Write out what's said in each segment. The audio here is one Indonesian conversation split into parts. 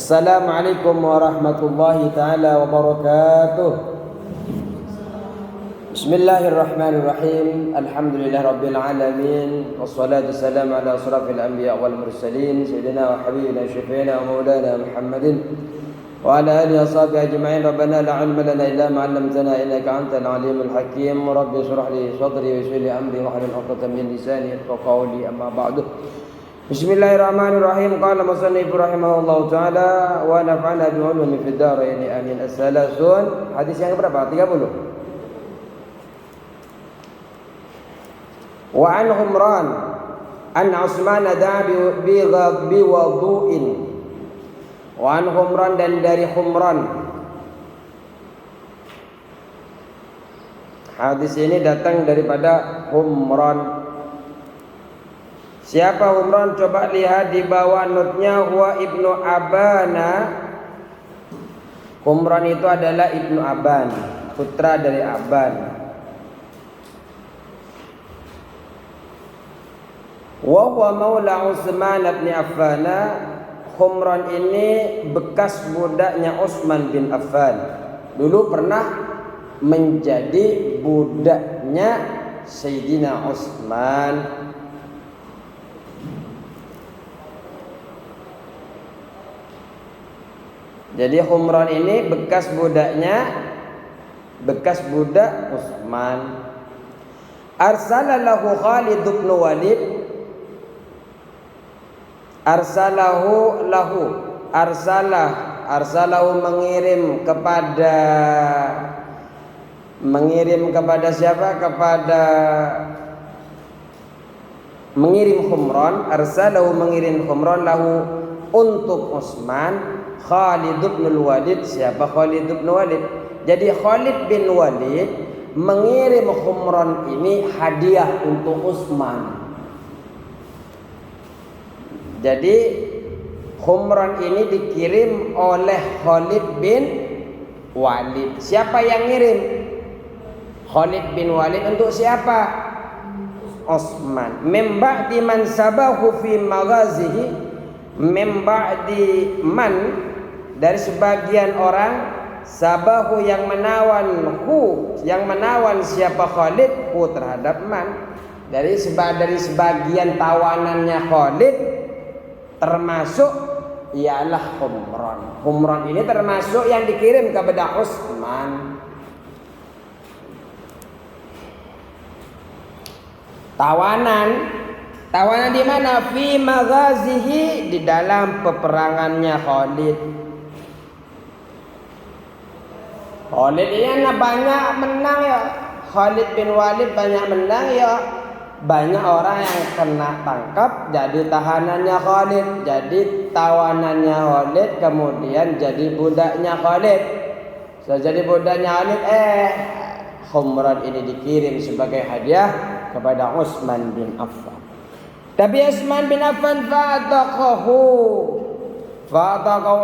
Assalamualaikum warahmatullahi ta'ala wabarakatuh. Bismillahirrahmanirrahim. Alhamdulillah rabbil alamin. Wassalatu wassalamu ala asrafil anbiya wal mursalin Sayyidina wa habibina syafi'ina wa maulana Muhammadin wa ala alihi wa sahbihi ajma'in. Rabbana la ilma lana illa ma 'allamtana innaka antal alimul hakim. Rabbi shrah li sadri wa yassir li amri wahlul 'uqdatam min lisani yafqahu qawli. Amma ba'du. Bismillahirrahmanirrahim. Qala musannif rahimahullahu taala wa nafa'ana bi ulumi fid dharain amin. As-salasun. Hadis yang berapa? 30. Wa an Humran an Utsman da'a bi wudu'in. Wa an Humran, dan dari Humran. Hadis ini datang daripada Humran. Siapa Humran? Coba lihat di bawah notnya, huwa ibnu Abana. Humran itu adalah ibnu Aban, putra dari Aban. Wa huwa maula Utsman bin Affan. Humran ini bekas budaknya Utsman bin Affan. Dulu pernah menjadi budaknya Sayyidina Utsman. Jadi Humran ini bekas budak Utsman. Arsalahu Khalid bin Walid. Arsalahu mengirim kepada siapa? Mengirim Humran. Arsalahu mengirim Humran lahu untuk Utsman. Khalid bin Walid. Siapa Khalid bin Walid? Jadi Khalid bin Walid mengirim Humran ini hadiah untuk Utsman. Jadi Humran ini dikirim oleh Khalid bin Walid. Siapa yang ngirim? Khalid bin Walid untuk siapa? Utsman. Min ba'di man sabahu fi maghazihi. Min ba'di man, dari sebagian orang, sabahu yang menawan siapa Khalid terhadap man. Dari sebagian tawanannya Khalid termasuk ialah Humran. Humran ini termasuk yang dikirim kepada Utsman. Tawanan di mana? Fi maghazihi, di dalam peperangannya Khalid. Khalid ini banyak menang ya. Khalid bin Walid banyak menang ya. Banyak orang yang kena tangkap jadi tahanannya Khalid, jadi tawanannya Khalid, kemudian jadi budaknya Khalid. Jadi budaknya Khalid, Humran ini dikirim sebagai hadiah kepada Utsman bin Affan. Tapi Utsman bin Affan fa'ataqahu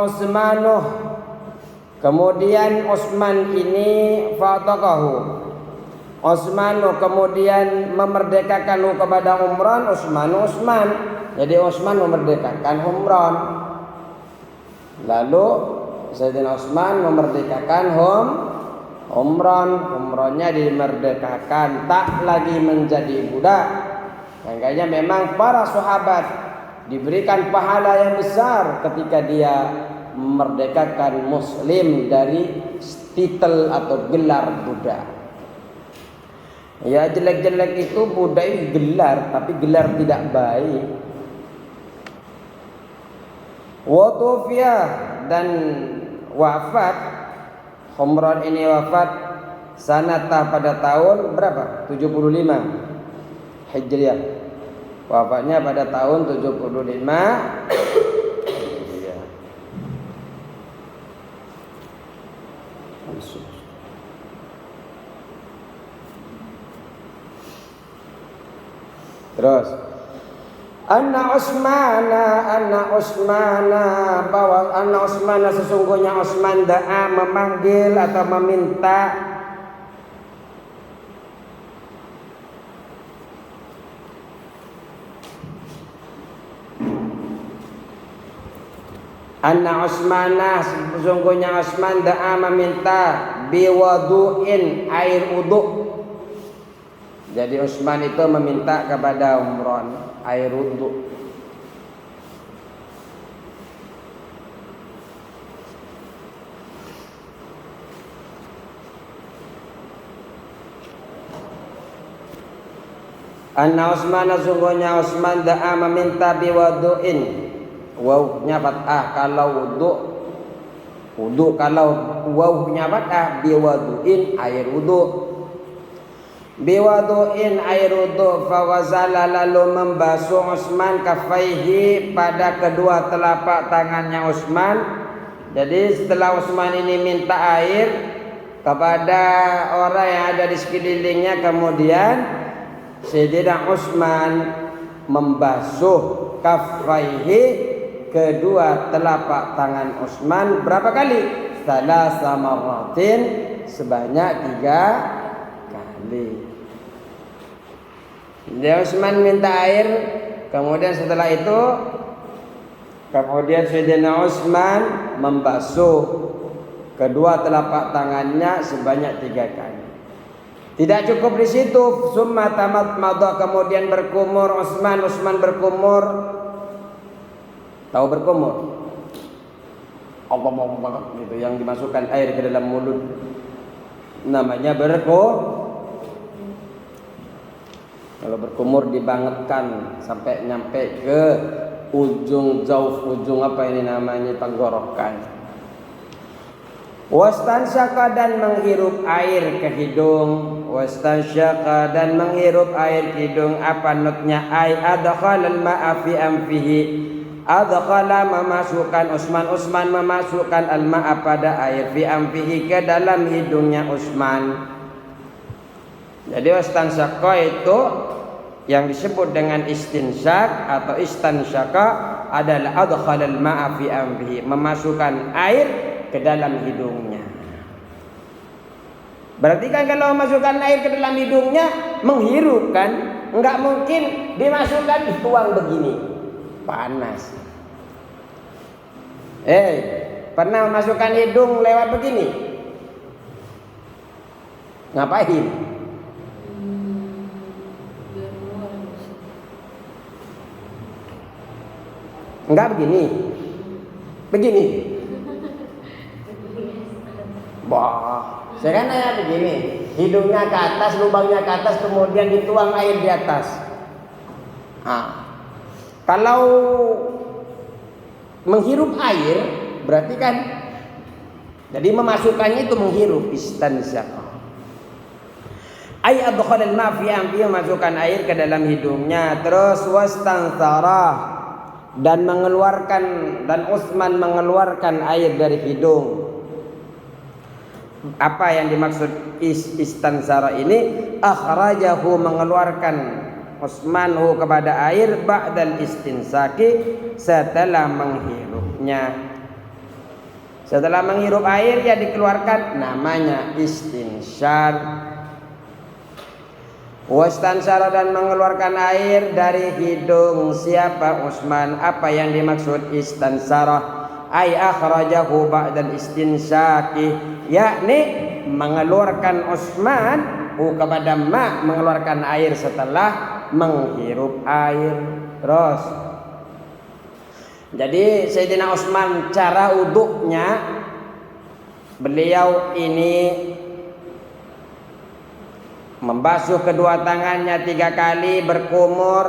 Utsmanuh. Kemudian Utsman ini fa'ataqahu Utsmanu, kemudian memerdekakan kepada Humran Utsman. Jadi Utsman memerdekakan Humran. Lalu Sayyidina Utsman memerdekakan Humran. Humrannya dimerdekakan, tak lagi menjadi budak. Makanya memang para sahabat diberikan pahala yang besar ketika dia memerdekakan muslim dari titel atau gelar budak. Ya, jelek-jelek itu budak gelar, tapi gelar tidak baik. Watufiya, dan wafat. Humran ini wafat sanatah pada tahun berapa? 75 Hijriah. Wafatnya pada tahun 75 Hijriah. Terus Anna Utsmana bahwa Anna Utsmana sesungguhnya Utsman da'a memanggil atau meminta Anna Utsmanah, sesungguhnya Utsman da'a meminta biwadu'in, air wudu. Jadi Utsman itu meminta kepada Umron air wudu. Anna Utsman, sesungguhnya Utsman da'a meminta biwadu'in. Wawnya fathah kalau wudu kalau wawnya fathah, biwadu'in air wudu. Biwadu'in air wudu, fawazala lalu membasuh Utsman kafaihi pada kedua telapak tangannya Utsman. Jadi setelah Utsman ini minta air kepada orang yang ada di sekelilingnya, kemudian Sayyidina Utsman membasuh kafaihi kedua telapak tangan Utsman berapa kali? Salasa marratin, sebanyak 3 kali. Dia Utsman minta air, kemudian setelah itu Sayyidina Utsman membasuh kedua telapak tangannya sebanyak 3 kali. Tidak cukup di situ, summa tamat madha, kemudian berkumur Utsman berkumur. Tahu berkumur? Allah mau banget gitu, yang dimasukkan air ke dalam mulut. Namanya Kalau berkumur dibangetkan sampai nyampe ke ujung apa ini namanya, tenggorokan. Wastansyaka, dan menghirup air ke hidung. Wastansyaka, dan menghirup air ke hidung. Apa nutnya? Ay adkhalal ma'a fi anfihi. Adkhala, memasukkan Utsman memasukkan al-ma'a pada air, fi anfihi, ke dalam hidungnya Utsman. Jadi wastansyaka itu yang disebut dengan istinsyak atau istansyaka adalah adkhalal ma'a fi anfihi, memasukkan air ke dalam hidungnya. Berarti kan kalau memasukkan air ke dalam hidungnya menghirup kan? Enggak mungkin dimasukkan dituang begini, panas. Pernah memasukkan hidung lewat begini? Ngapain? Enggak begini. Begini. Saya kan nanya begini, hidungnya ke atas, lubangnya ke atas, kemudian dituang air di atas. Kalau menghirup air berarti kan, jadi memasukkannya itu menghirup, istansyaqa. Ay adkhalal ma fi anfi, memasukkan air ke dalam hidungnya. Terus wastanthara, dan Utsman mengeluarkan air dari hidung. Apa yang dimaksud istansara ini? Akhrajahu, mengeluarkan Utsmanhu kepada air, ba'dal istinsaki, setelah menghirupnya. Setelah menghirup air ya dikeluarkan, namanya istinsyar. Wastansara, dan mengeluarkan air dari hidung siapa? Utsman. Apa yang dimaksud istansara? Ay akhrajahu ba'dal istinsyaki, yakni mengeluarkan Utsman kepada ma, mengeluarkan air setelah menghirup air. Terus jadi Sayyidina Utsman cara wuduknya, beliau ini membasuh kedua tangannya 3 kali, berkumur,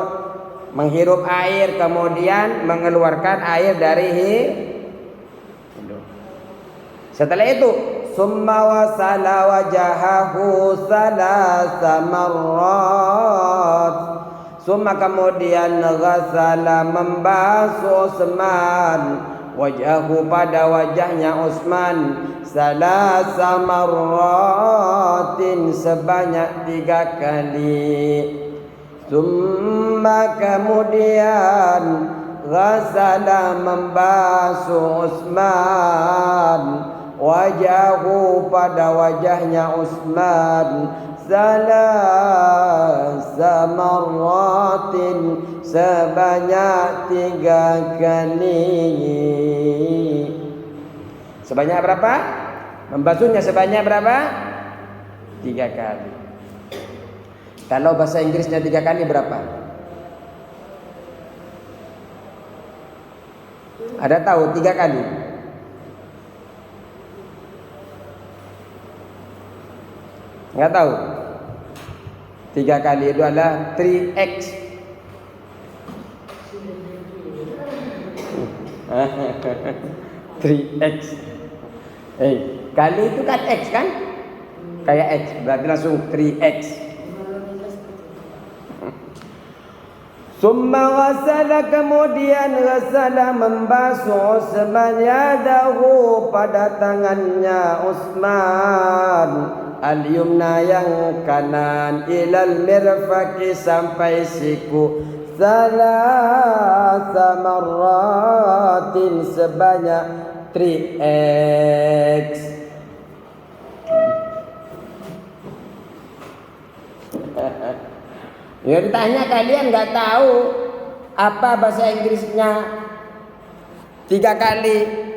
menghirup air, kemudian mengeluarkan air dari hidung. Setelah itu summa wasala wajahahu salasa marrat, summa kemudian ghasala, membasuh Utsman, wajahu pada wajahnya Utsman, salasa marratin, sebanyak 3 kali. Summa kemudian ghasala, membasuh Utsman, wajahu pada wajahnya Utsman, salasa marratin, sebanyak 3 kali. Sebanyak berapa? Membasuhnya sebanyak berapa? 3 kali. Kalau bahasa Inggrisnya 3 kali berapa? Ada tahu 3 kali? Enggak tahu? 3 kali itu adalah 3x. Kali itu kan x kan? Kayak x, berarti langsung 3x. Summa ghasala, kemudian ghasala membasuh Utsman yadahu pada tangannya Utsman al-yumna yang kanan ilal mirfaqi sampai siku salasa marratin sebanyak 3x. Ya ditanya kalian nggak tahu apa bahasa Inggrisnya 3 kali.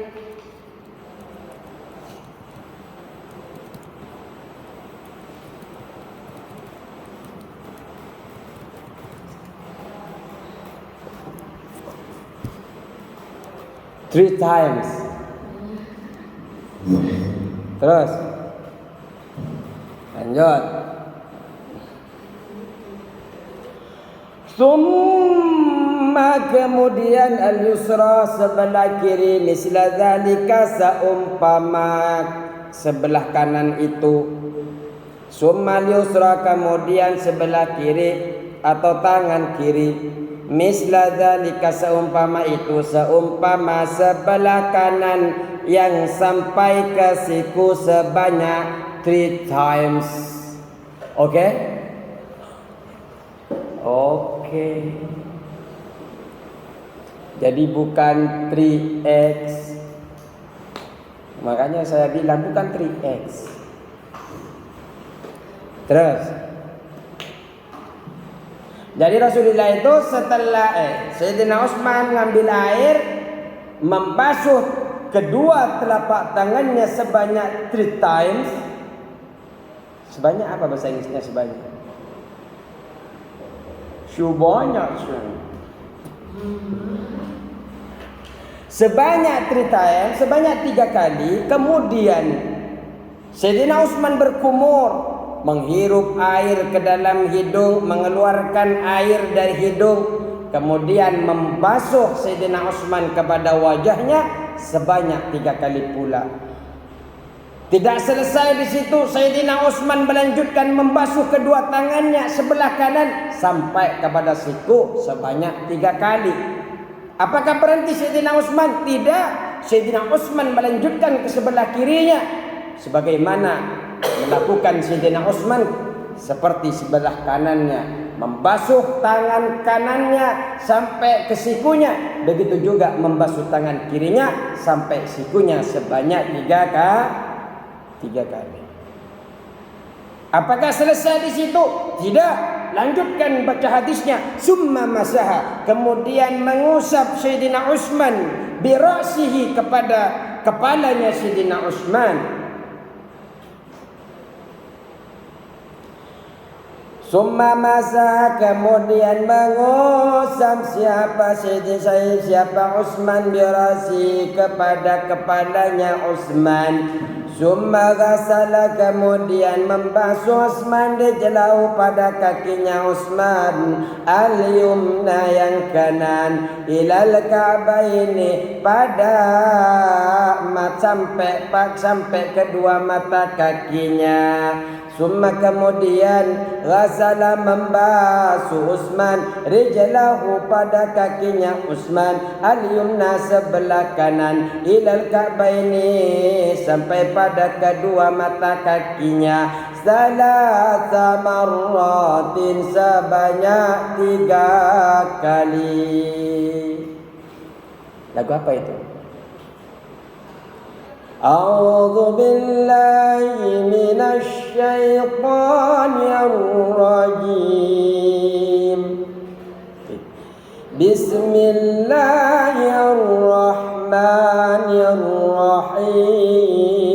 Three times. Terus lanjut. Summa, kemudian al-yusra sebelah kiri misla zalika seumpama sebelah kanan itu. Summa al-yusra, kemudian sebelah kiri atau tangan kiri misla zalika seumpama itu, seumpama sebelah kanan yang sampai ke siku sebanyak 3 times. Oke? Oke. Jadi bukan 3x. Makanya saya bilang bukan 3x. Terus. Jadi Rasulullah itu setelah Sayyidina Utsman ngambil air, membasuh kedua telapak tangannya sebanyak 3 times. Sebanyak apa bahasa Inggrisnya sebanyak? Banyak. Sebanyak 3 times, sebanyak 3 kali. Kemudian Sayyidina Utsman berkumur, menghirup air ke dalam hidung, mengeluarkan air dari hidung, kemudian membasuh Sayyidina Utsman kepada wajahnya sebanyak 3 kali pula. Tidak selesai di situ, Sayyidina Utsman melanjutkan membasuh kedua tangannya sebelah kanan sampai kepada siku sebanyak 3 kali. Apakah berhenti Sayyidina Utsman? Tidak. Sayyidina Utsman melanjutkan ke sebelah kirinya sebagaimana melakukan Sayyidina Utsman seperti sebelah kanannya, membasuh tangan kanannya sampai ke sikunya, begitu juga membasuh tangan kirinya sampai sikunya sebanyak 3 kali. Apakah selesai di situ? Tidak. Lanjutkan baca hadisnya. Summa masaha, kemudian mengusap Sayyidina Utsman bi ra'sihi, kepada kepalanya Sayyidina Utsman. Summa masaha, kemudian mengusap siapa Utsman bi ra'sihi, kepada kepalanya Utsman. Summa ghasala, kemudian membasuh Utsman rijlahu, pada kakinya Utsman al-yumna yang kanan ilal ka'baini, pada sampai kedua mata kakinya. Summa, kemudian ghasala membasuh Utsman rijlahu, pada kakinya Utsman al-yumna sebelah kanan ilal ka'baini, sampai pada kedua mata kakinya salasa marratin sebanyak 3 kali. Lagu apa itu? A'udzu billahi minasy syaithanir rajim. Bismillahirrahmanirrahim. Rahim.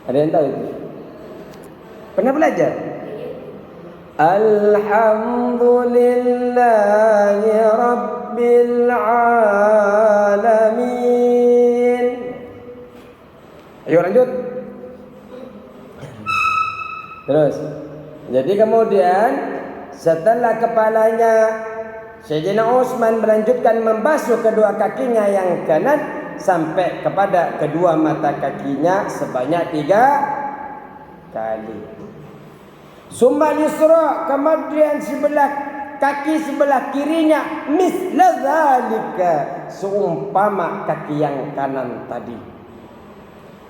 Ada yang tahu itu? Pernah belajar? Alhamdulillahi Rabbil Alamin. Ayo lanjut. Terus. Jadi kemudian setelah kepalanya Sayyidina Utsman melanjutkan membasuh kedua kakinya yang kanan sampai kepada kedua mata kakinya sebanyak 3 kali. Summa yusra, kemudian sebelah kaki sebelah kirinya misla zalika, seumpama kaki yang kanan tadi.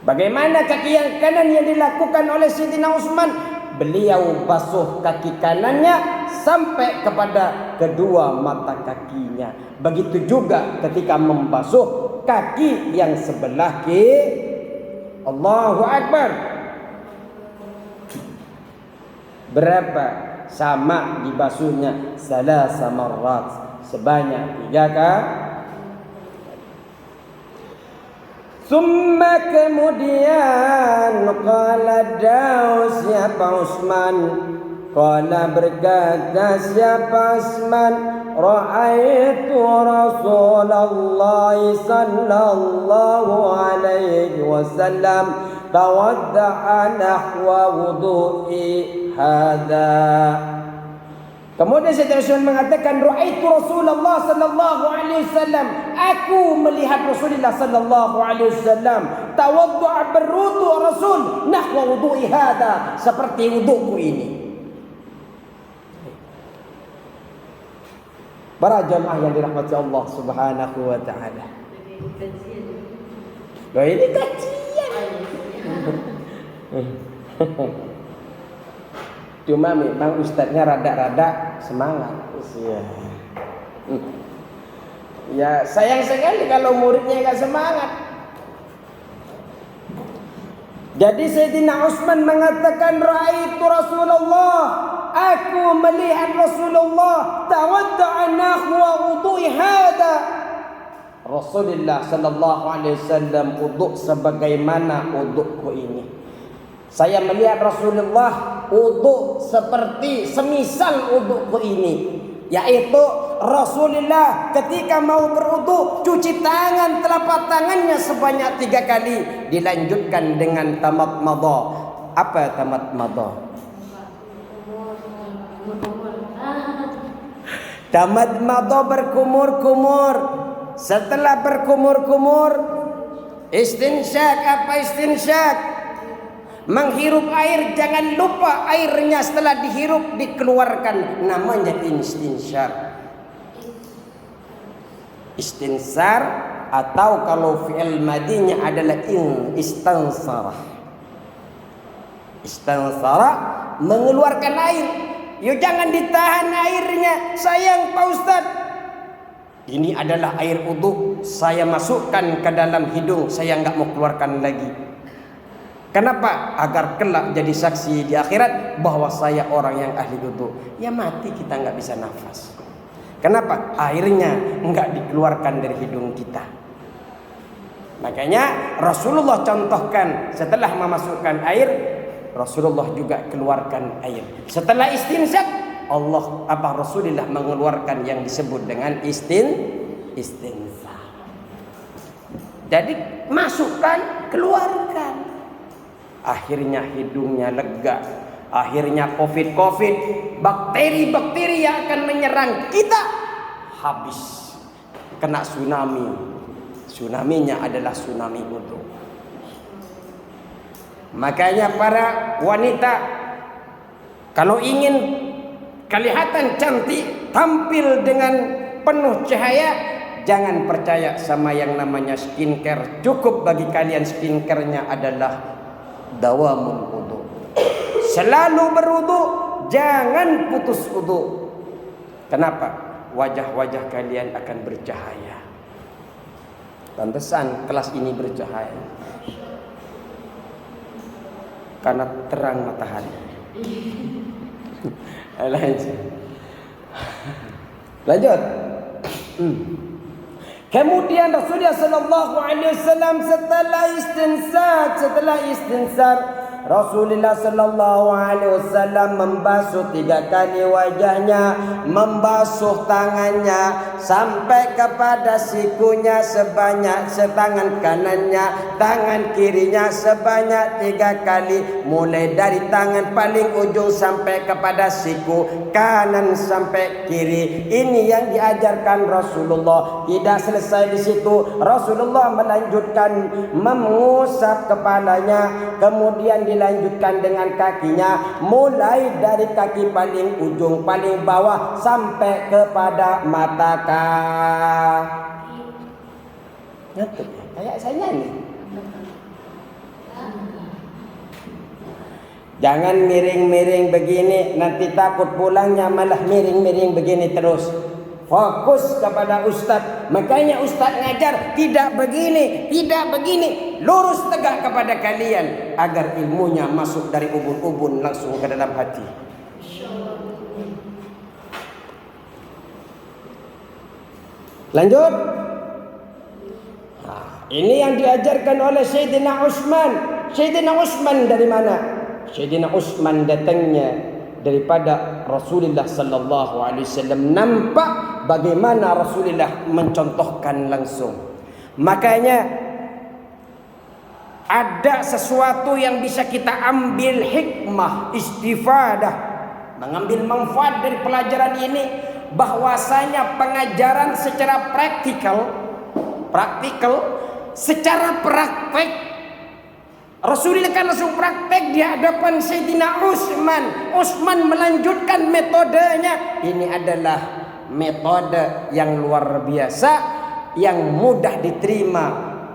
Bagaimana kaki yang kanan yang dilakukan oleh Sayyidina Utsman? Beliau basuh kaki kanannya sampai kepada kedua mata kakinya. Begitu juga ketika membasuh kaki yang sebelah kiri. Allahu Akbar. Berapa? Sama dibasuhnya salasa marrat, sebanyak 3 kali. Summa kemudian qala Daus siapa Utsman, qala berkata siapa Utsman, ra'aitu Rasulullah sallallahu alaihi wasallam tawadda'a nahwa wudu'i hadza. Kemudian Sayyidina Utsman mengatakan ra'aitu Rasulullah sallallahu alaihi wasallam, aku melihat Rasulullah sallallahu alaihi wasallam tawaddu'a, berwudu Rasul nahwa wudu'i hadza, seperti wuduku ini. Para jamaah yang dirahmati Allah Subhanahu wa taala. Loh, ini kajian. Cuma memang ustadznya rada-rada semangat. Ya sayang sekali kalau muridnya enggak semangat. Jadi Sayyidina Utsman mengatakan ra'aitu Rasulullah, aku melihat Rasulullah tawadda'a nahwa wudu'i hadza. Rasulullah sallallahu alaihi wasallam wudu sebagaimana wuduku ini. Saya melihat Rasulullah wudu seperti semisal wuduku ini, yaitu Rasulullah ketika mau berwudu cuci tangan telapak tangannya sebanyak 3 kali, dilanjutkan dengan tamadmadah. Apa tamadmadah? Tamadmadah berkumur-kumur. Setelah berkumur-kumur istinsyak. Apa istinsyak? Menghirup air, jangan lupa airnya setelah dihirup dikeluarkan, namanya istinsyak. Istinsar atau kalau fi'il madinya adalah istansara. Istansara mengeluarkan air. Yo jangan ditahan airnya, sayang Pak Ustaz. Ini adalah air wudu, saya masukkan ke dalam hidung, saya enggak mau keluarkan lagi. Kenapa? Agar kelak jadi saksi di akhirat bahwa saya orang yang ahli wudu. Ya mati kita enggak bisa nafas. Kenapa? Airnya enggak dikeluarkan dari hidung kita. Makanya Rasulullah contohkan setelah memasukkan air, Rasulullah juga keluarkan air. Setelah istinsyak, Rasulullah mengeluarkan yang disebut dengan istinsar. Jadi masukkan, keluarkan. Akhirnya hidungnya lega. Akhirnya COVID, bakteri-bakteri yang akan menyerang kita habis. Kena tsunami. Tsunaminya adalah tsunami wudu. Makanya para wanita kalau ingin kelihatan cantik, tampil dengan penuh cahaya, jangan percaya sama yang namanya skincare. Cukup bagi kalian skincare-nya adalah dawamul wudu. Selalu berwudu, jangan putus wudu. Kenapa? Wajah-wajah kalian akan bercahaya. Pantesan kelas ini bercahaya karena terang matahari. Lanjut. Kemudian Rasulullah sallallahu alaihi wasallam setelah istinsar Rasulullah sallallahu alaihi wasallam membasuh 3 kali wajahnya, membasuh tangannya sampai kepada sikunya sebanyak setangan kanannya, tangan kirinya sebanyak 3 kali, mulai dari tangan paling ujung sampai kepada siku kanan sampai kiri. Ini yang diajarkan Rasulullah. Tidak selesai di situ, Rasulullah melanjutkan mengusap kepalanya, kemudian dilanjutkan dengan kakinya, mulai dari kaki paling ujung paling bawah sampai kepada mata kaki. Ngerti? Kayak saya nyanyi. Jangan miring-miring begini, nanti takut pulangnya malah miring-miring begini terus. Fokus kepada ustaz. Makanya ustaz ngajar tidak begini, tidak begini. Lurus tegak kepada kalian agar ilmunya masuk dari ubun-ubun langsung ke dalam hati. Lanjut. Nah, ini yang diajarkan oleh Sayyidina Utsman. Sayyidina Utsman dari mana? Sayyidina Utsman datangnya daripada Rasulullah sallallahu alaihi wasallam. Nampak bagaimana Rasulullah mencontohkan langsung. Makanya ada sesuatu yang bisa kita ambil hikmah, istifadah, mengambil manfaat dari pelajaran ini, bahwasanya pengajaran secara praktikal, secara praktek Rasulullah kan langsung praktek di hadapan Sayyidina Utsman. Utsman melanjutkan metodenya. Ini adalah metode yang luar biasa, yang mudah diterima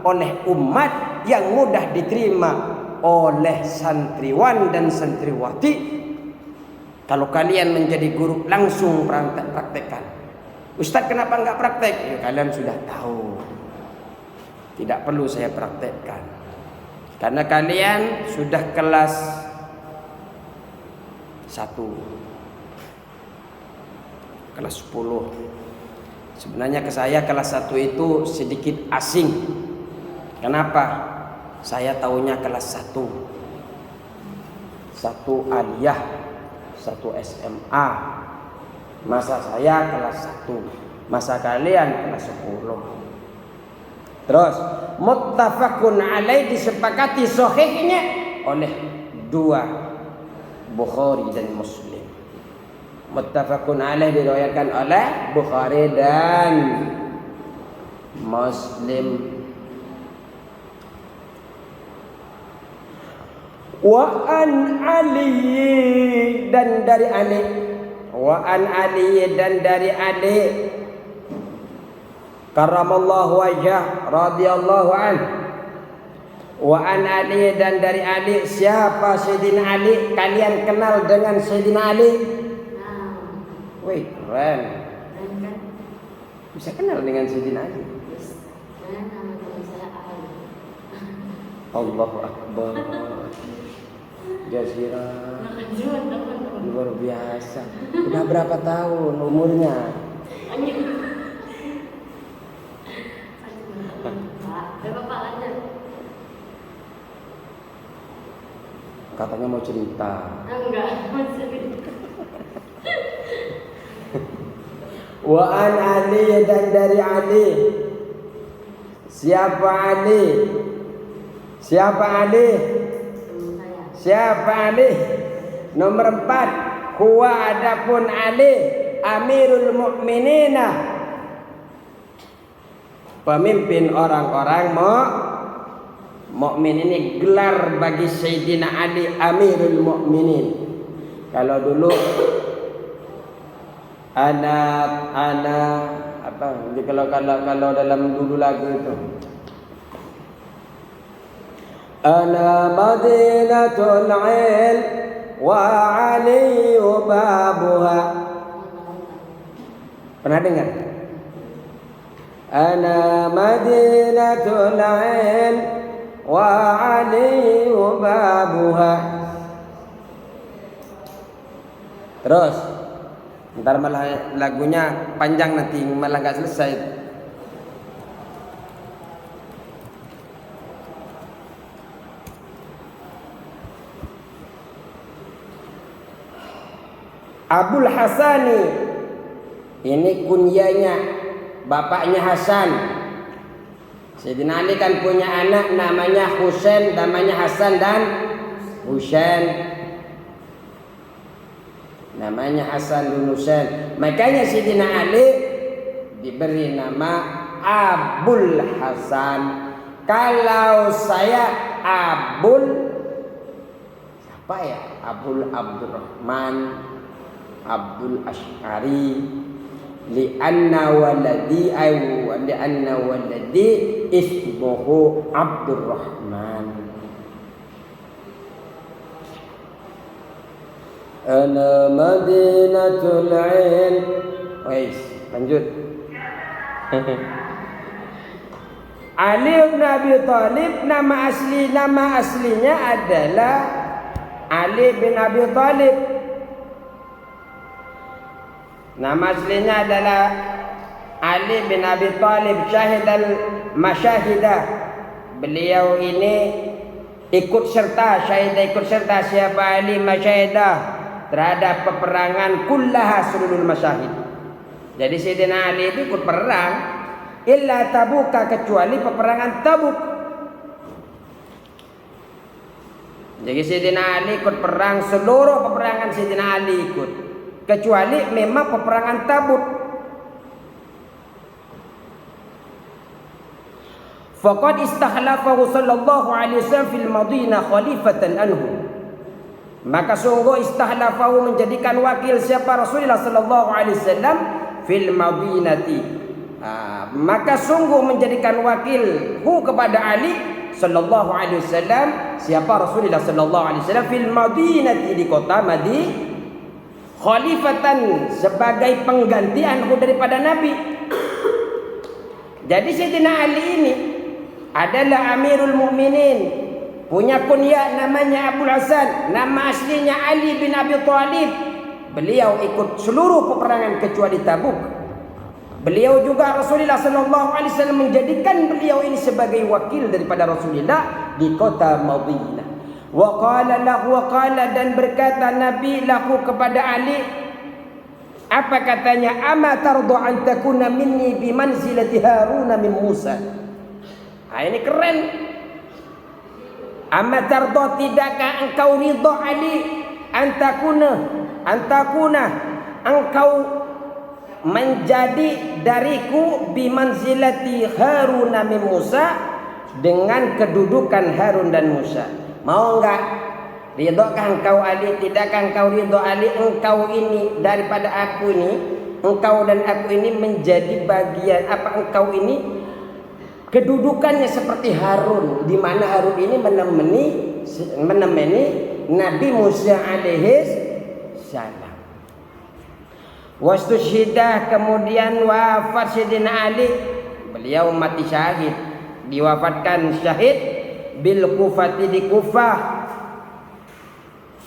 oleh umat, yang mudah diterima oleh santriwan dan santriwati. Kalau kalian menjadi guru, langsung praktekkan. Ustaz, kenapa enggak praktek? Ya, kalian sudah tahu. Tidak perlu saya praktekkan. Karena kalian sudah kelas 1, kelas 10. Sebenarnya ke saya kelas 1 itu sedikit asing. Kenapa? Saya tahunya kelas 1. 1 aliyah, 1 SMA. Masa saya kelas 1, masa kalian kelas 10. Terus muttafaqun alaih, disepakati sahihnya oleh 2 Bukhari dan Muslim. Muttafaqun alaih diriwayatkan oleh Bukhari dan Muslim. Wa an Ali, dan dari Ali. Wa an Ali, dan dari Ali karramallahu wajhah radhiyallahu an. Wa an Ali, dan dari Ali. Siapa Sayyidina Ali? Kalian kenal dengan Sayyidina Ali? Wih, keren. Bisa kenal dengan Sayyidina Ali? Allahu Akbar. Jazirah luar biasa. Udah berapa tahun umurnya? Katanya mau cerita. Enggak, mau cerita. Wa an Ali, dan dari Ali. Siapa Ali? Siapa Ali? Siapa Ali? Nomor 4. Huwa, adapun Ali, Amirul Mukminina, pemimpin orang-orang mukmin. Ini gelar bagi Sayyidina Ali, Amirul Mukminin. Kalau dulu anak apa? Kalau dalam dulu lagu itu, ana madinatul ilm wa Ali babuha. Pernah dengar? Ana madinatul ilm wa Ali babuha. Terus ntar malah lagunya panjang, nanti malah nggak selesai. Abul Hasani, ini kunyanya, bapaknya Hasan. Sayyidina Ali kan punya anak namanya Husain, namanya Hasan dan Husain. Namanya Hasan bin Husain. Makanya Sayyidina Ali diberi nama Abul Hasan. Kalau saya Abul siapa ya? Abul Abdurrahman, Abdul Ash'ari. Li'anna waladi ismuhu Abdurrahman. Ana Madinatul Ain. Wais, lanjut. Ali bin Abi Thalib, nama aslinya adalah Ali bin Abi Thalib. Nama aslinya adalah Ali bin Abi Thalib syahidal masyahidah. Beliau ini ikut serta siapa Ali masyahidah terhadap peperangan kullaha seluruh masyahid. Jadi Sayyidina Ali itu ikut perang illa Tabuka, kecuali peperangan Tabuk. Jadi Sayyidina Ali ikut perang, seluruh peperangan Sayyidina Ali ikut, kecuali memang peperangan Tabuk. Faqad istakhlafahu sallallahu alaihi wasallam fil Madinah khalifatan anhu. Maka sungguh istakhlafahu, menjadikan wakil siapa? Rasulullah sallallahu alaihi wasallam fil Madinati. Maka sungguh menjadikan wakil kepada Ali sallallahu alaihi wasallam siapa? Rasulullah sallallahu alaihi wasallam fil Madinati, di kota Madinah, khalifatan, sebagai pengganti anhu daripada Nabi. Jadi Sayyidina Ali ini adalah Amirul Mukminin, punya kunyah namanya Abul Hasan, nama aslinya Ali bin Abi Thalib. Beliau ikut seluruh peperangan kecuali Tabuk. Beliau juga Rasulullah sallallahu alaihi wasallam menjadikan beliau ini sebagai wakil daripada Rasulullah di kota Madinah. Wa qala dan berkata Nabi lahu kepada Ali, apa katanya? Ama tardu an takuna minni bi manzilati Harun min Musa. Ini keren. Amma tarda, tidakkah engkau ridha Ali antakuna engkau menjadi dariku bimanzilati Harun min Musa, dengan kedudukan Harun dan Musa. Mau enggak? Ridhokah engkau Ali? Tidakkah engkau ridha Ali engkau ini daripada aku ini, engkau dan aku ini menjadi bagian apa? Engkau ini kedudukannya seperti Harun, di mana Harun ini menemani Nabi Musa alaihis salam. Wastusyhidah, kemudian wafat Sayyidina Ali, beliau mati syahid, diwafatkan syahid bil Kufati, di Kufah.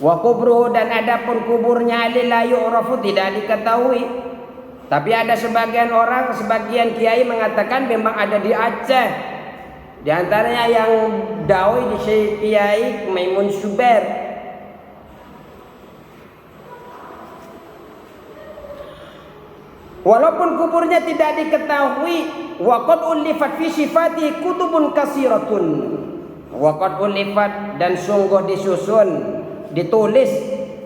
Wa kubruhu, dan adapun kuburnya Ali la yu'rafu, tidak diketahui. Tapi ada sebagian orang, sebagian kiai mengatakan memang ada di Aceh. Di antaranya yang dawai di Syekh Kiai Maimun Subair. Walaupun kuburnya tidak diketahui, waqad ulifat fi sifati kutubun kasiratun. Waqad ulifat, dan sungguh disusun, ditulis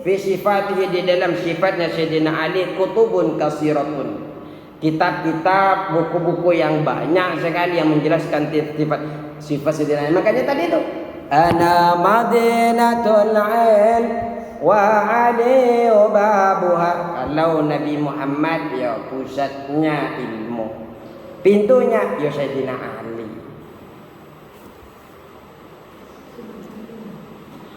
fi sifatihi, di dalam sifatnya Sayyidina Ali, kutubun kasiratun, kitab-kitab, buku-buku yang banyak sekali yang menjelaskan sifat Sayyidina Ali. Makanya tadi itu ana Madinatul Ain wa Ali babuha. Kalau Nabi Muhammad ya pusatnya ilmu, pintunya ya Sayyidina Ali.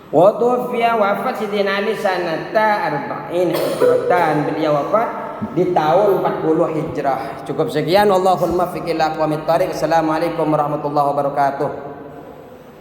Wa tuwfiya, wafat Sayyidina Ali sanata 40 hijratan, beliau wafat di tahun 40 hijrah. Cukup sekian, wallahul muwaffiq ila aqwamit thariq. Assalamualaikum warahmatullahi wabarakatuh.